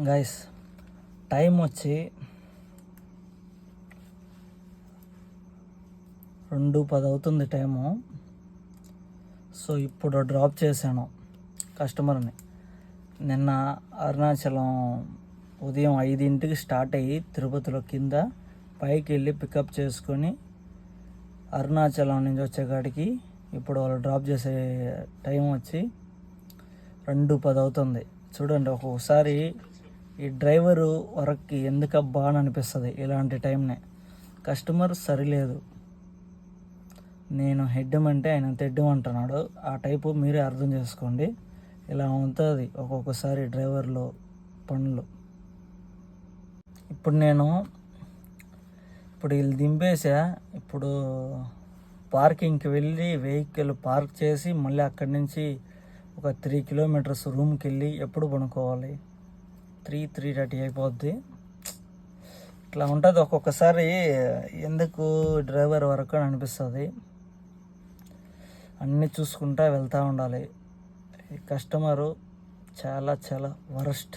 Guys time వచ్చి 2:10 అవుతుంది time. So ఇప్పుడు డ్రాప్ చేశాను కస్టమర్ని. నిన్న అరుణాచలం ఉదయం 5ంటికి స్టార్ట్ అయ్యి తిరుపతిలో కింద పైకి వెళ్ళి పికప్ చేసుకొని అరుణాచలం నుంచి వచ్చేకాడికి ఇప్పుడు వాళ్ళు డ్రాప్ చేసే టైం వచ్చి 2:10 అవుతుంది. చూడండి, ఒక్కొక్కసారి ఈ డ్రైవరు వర్క్కి ఎందుకబ్బా అని అనిపిస్తుంది ఇలాంటి టైంనే. కస్టమర్ సరిలేదు, నేను హెడ్డమంటే ఆయన తెడ్డమంటున్నాడు. ఆ టైపు మీరే అర్థం చేసుకోండి. ఇలా ఉంటుంది ఒక్కొక్కసారి డ్రైవర్లు పనులు. ఇప్పుడు వీళ్ళు దింపేసా. ఇప్పుడు పార్కింగ్కి వెళ్ళి వెహికల్ పార్క్ చేసి మళ్ళీ అక్కడి నుంచి ఒక 3 కిలోమీటర్స్ రూమ్కి వెళ్ళి ఎప్పుడు పడుకోవాలి? 3:30 అయిపోద్ది. ఇట్లా ఉంటుంది ఒక్కొక్కసారి. ఎందుకు డ్రైవర్ వర్క్ అని అనిపిస్తుంది. అన్నీ చూసుకుంటా వెళ్తూ ఉండాలి. ఈ కస్టమరు చాలా వరస్ట్.